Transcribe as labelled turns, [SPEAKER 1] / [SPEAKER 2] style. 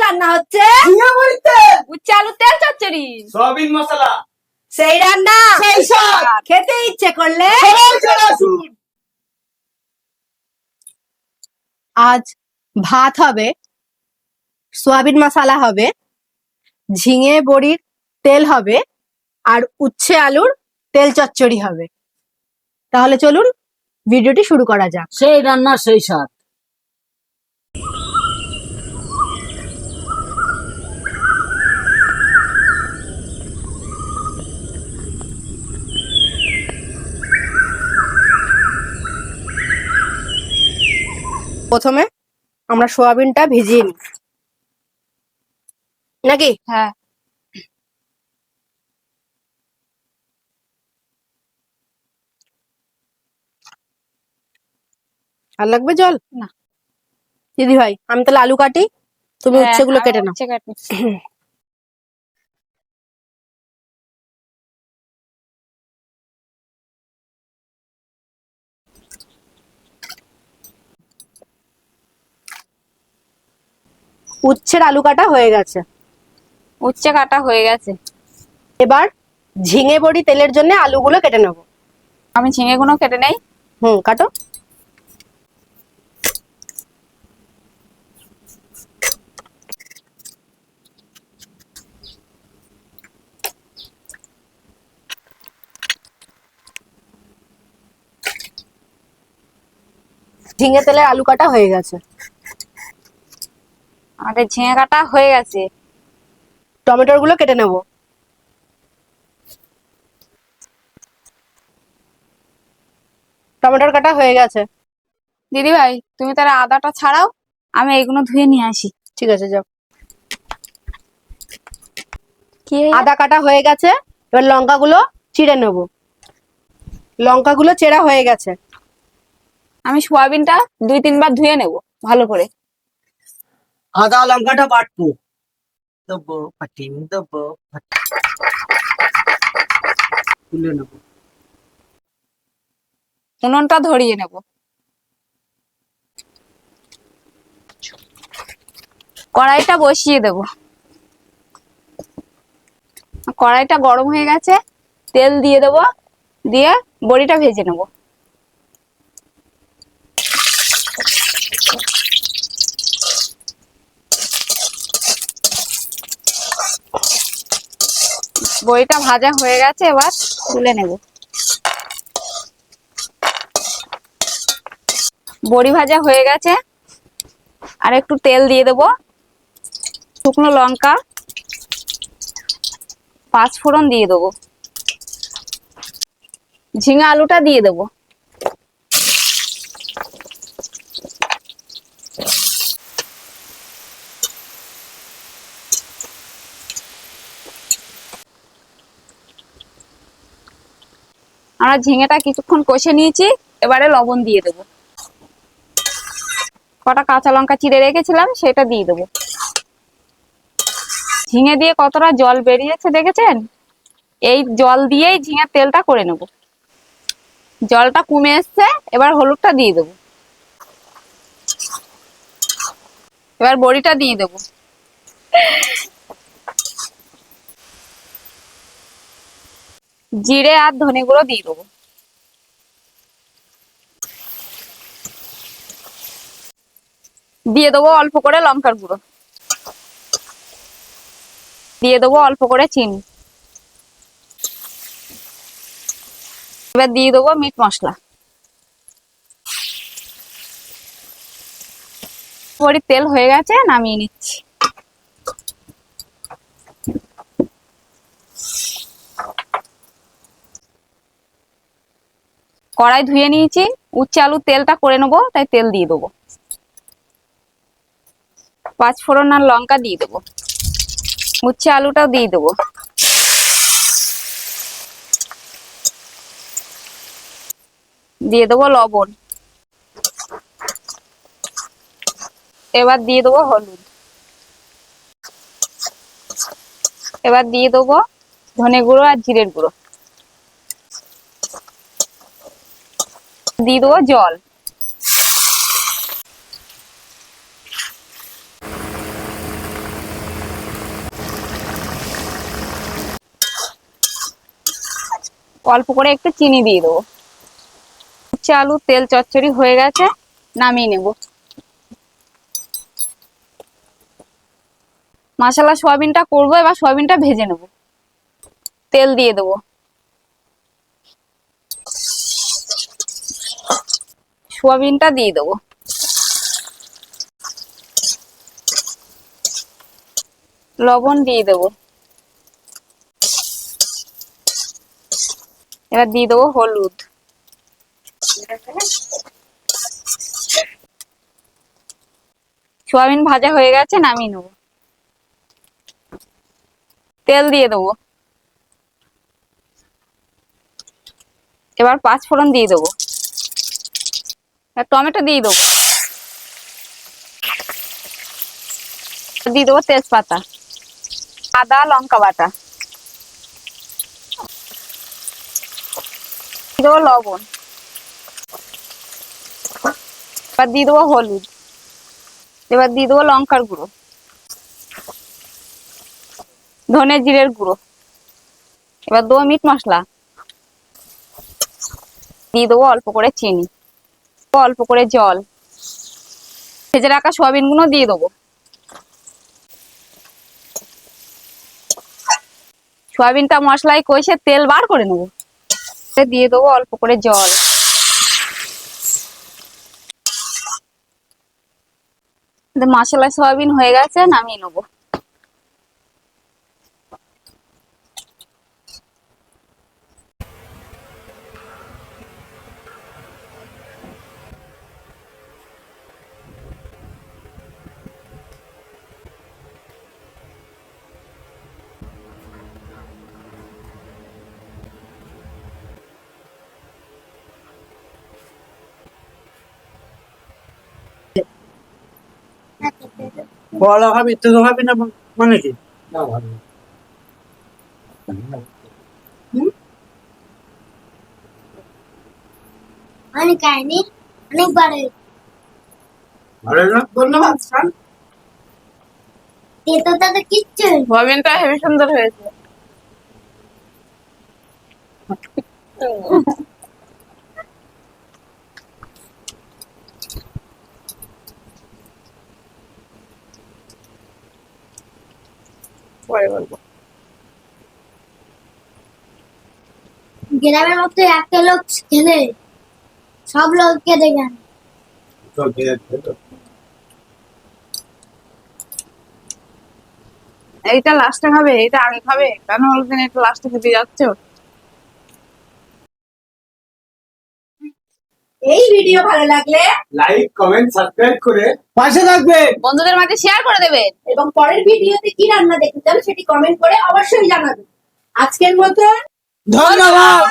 [SPEAKER 1] রান্না হচ্ছে? উচ্ছে আলু তেল চচ্চড়ি,
[SPEAKER 2] সয়াবিন মশলা,
[SPEAKER 1] সেই রান্না
[SPEAKER 2] সেই স্বাদ।
[SPEAKER 1] খেতে ইচ্ছে করলে
[SPEAKER 2] সবাই চলে আসুন।
[SPEAKER 1] আজ ভাত হবে, সয়াবিন মশলা হবে, ঝিঙে বড়ির তেল হবে, আর উচ্ছে আলুর তেল চচ্চড়ি হবে। তাহলে চলুন ভিডিওটি শুরু করা যাক।
[SPEAKER 2] সেই রান্না সেই স্বাদ।
[SPEAKER 1] প্রথমে আমরা সোয়াবিনটা ভিজিয়ে নিই, নাকি?
[SPEAKER 3] হ্যাঁ,
[SPEAKER 1] আর লাগবে জল?
[SPEAKER 3] না।
[SPEAKER 1] দিদি ভাই, আমি তাহলে আলু কাটি, তুমি
[SPEAKER 3] হ্যাঁ,
[SPEAKER 1] উচ্ছেগুলো
[SPEAKER 3] আমি
[SPEAKER 1] কেটে নাও।
[SPEAKER 3] উচ্ছে কাটছি।
[SPEAKER 1] উচ্ছের আলু কাটা হয়ে গেছে।
[SPEAKER 3] উচ্ছে কাটা হয়ে গেছে।
[SPEAKER 1] এবার ঝিঙে বড়ি তেলের জন্য আলুগুলো কেটে নেবো।
[SPEAKER 3] আমি ঝিঙেগুলো কেটে নেই।
[SPEAKER 1] কাটো। ঝিঙে তেলের আলু কাটা হয়ে গেছে।
[SPEAKER 3] আমাদের ঝিঙে কাটা হয়ে গেছে।
[SPEAKER 1] টমেটোর গুলো কেটে নেব। টমেটোর কাটা হয়ে গেছে।
[SPEAKER 3] দিদি ভাই, তুমি তাহলে আদাটা ছাড়াও, আমি এইগুলো ধুয়ে নিয়ে আসি।
[SPEAKER 1] ঠিক আছে, যাও।
[SPEAKER 3] কি
[SPEAKER 1] আদা কাটা হয়ে গেছে। এবার লঙ্কাগুলো চিড়ে নেব। লঙ্কাগুলো চেরা হয়ে গেছে।
[SPEAKER 3] আমি সোয়াবিনটা 2-3 বার ধুয়ে নেব ভালো করে।
[SPEAKER 2] আদা লঙ্কাটা বাটবো, দেবো পাটিন, দেবো তুলে নেবো।
[SPEAKER 3] উনুনটা ধরিয়ে নেব। কড়াইটা বসিয়ে দেব। কড়াইটা গরম হয়ে গেছে, তেল দিয়ে দেব, দিয়ে বড়িটা ভেজে নেব। বড়িটা ভাজা হয়ে গেছে, এবার তুলে নেব। বড়ি ভাজা হয়ে গেছে, আর একটু তেল দিয়ে দেব, শুকনো লঙ্কা, 5 ফোড়ন দিয়ে দেবো, ঝিঙে আলুটা দিয়ে দেবো। আমরা ঝিঙেটা কিছুক্ষণ কষে নিয়েছি, এবারে লবণ দিয়ে দেবো। কটা কাঁচা লঙ্কা চিড়ে রেখেছিলাম, সেটা দিয়ে দেবো। ঝিঙে দিয়ে কতটা জল বেরিয়েছে দেখেছেন? এই জল দিয়েই ঝিঙের তেলটা করে নেব। জলটা কমে এসছে, এবার হলুদটা দিয়ে দেবো। এবার বড়িটা দিয়ে দেবো। জিরে আর ধনে গুঁড়ো দিয়ে দেবো। দিয়ে দেবো অল্প করে লঙ্কার গুঁড়ো। দিয়ে দেবো অল্প করে চিনি। এবার দিয়ে দেবো মিট মশলা। বড়ির তেল হয়ে গেছে, নামিয়ে নিচ্ছি। কড়াই ধুয়ে নিয়েছি, উচ্ছে আলুর তেলটা করে নেবো, তাই তেল দিয়ে দেবো। 5 ফোড়ন আর লঙ্কা দিয়ে দেবো। উচ্ছে আলুটাও দিয়ে দেবো। দিয়ে দেবো লবণ। এবার দিয়ে দেবো হলুদ। এবার দিয়ে দেবো ধনে গুঁড়ো আর জিরের গুঁড়ো। দিয়ে দেবো জল। অল্প করে একটু চিনি দিয়ে দেবো। উচ্ছে আলু তেল চচ্চড়ি হয়ে গেছে, নামিয়ে নেব। মশলা সয়াবিনটা করবো, এবার সয়াবিনটা ভেজে নেব। তেল দিয়ে দেবো, সয়াবিনটা দিয়ে দেবো, লবণ দিয়ে দেবো, এবার দিয়ে দেবো হলুদ। সয়াবিন ভাজা হয়ে গেছে, নামিয়ে নেবো। তেল দিয়ে দেবো, এবার পাঁচ ফোড়ন দিয়ে দেবো, আর টমেটো দিয়ে দেবো, দিয়ে দেবো তেজপাতা, আদা লঙ্কা বাটা, দিয়ে দেবো লবণ, এবার দিয়ে দেবো হলুদ, এবার দিয়ে দেবো লঙ্কার গুঁড়ো, ধনে জিরের গুঁড়ো, এবার দেবো মিট মশলা, দিয়ে দেবো অল্প করে চিনি, অল্প করে জল, ভেজে রাখা সয়াবিন গুলো দিয়ে দেবো। সয়াবিনটা মশলায় কষে তেল বার করে নেবো, দিয়ে দেবো অল্প করে জল। মশলা সয়াবিন হয়ে গেছে, নামিয়ে নেবো।
[SPEAKER 2] বড় খাবি তুই খাবি না মানে কি? না ভালো।
[SPEAKER 4] আমি খাইনি, অনেকবার
[SPEAKER 2] ভালো না? ধন্যবাদ স্যার।
[SPEAKER 4] তেতোটা তো কিচ্ছু নেই।
[SPEAKER 3] সয়াবিনটা হেবি সুন্দর হয়েছে। পরে বলবো।
[SPEAKER 4] গ্রামের মধ্যে একটা লোক খেলে সব লোককে দেখেন।
[SPEAKER 3] এইটা লাস্টে খাবে, এটা আগে খাবে কেন? বলছেন এটা লাস্টে খেতে যাচ্ছ।
[SPEAKER 1] এই ভিডিও ভালো লাগলে
[SPEAKER 2] লাইক কমেন্ট সাবস্ক্রাইব করে পাশে থাকবে।
[SPEAKER 3] বন্ধুদের মাঝে শেয়ার করে দেবেন।
[SPEAKER 1] এবং পরের ভিডিওতে কি রান্না দেখতে চান সেটি কমেন্ট করে অবশ্যই জানাবেন। আজকের মতো
[SPEAKER 2] ধন্যবাদ।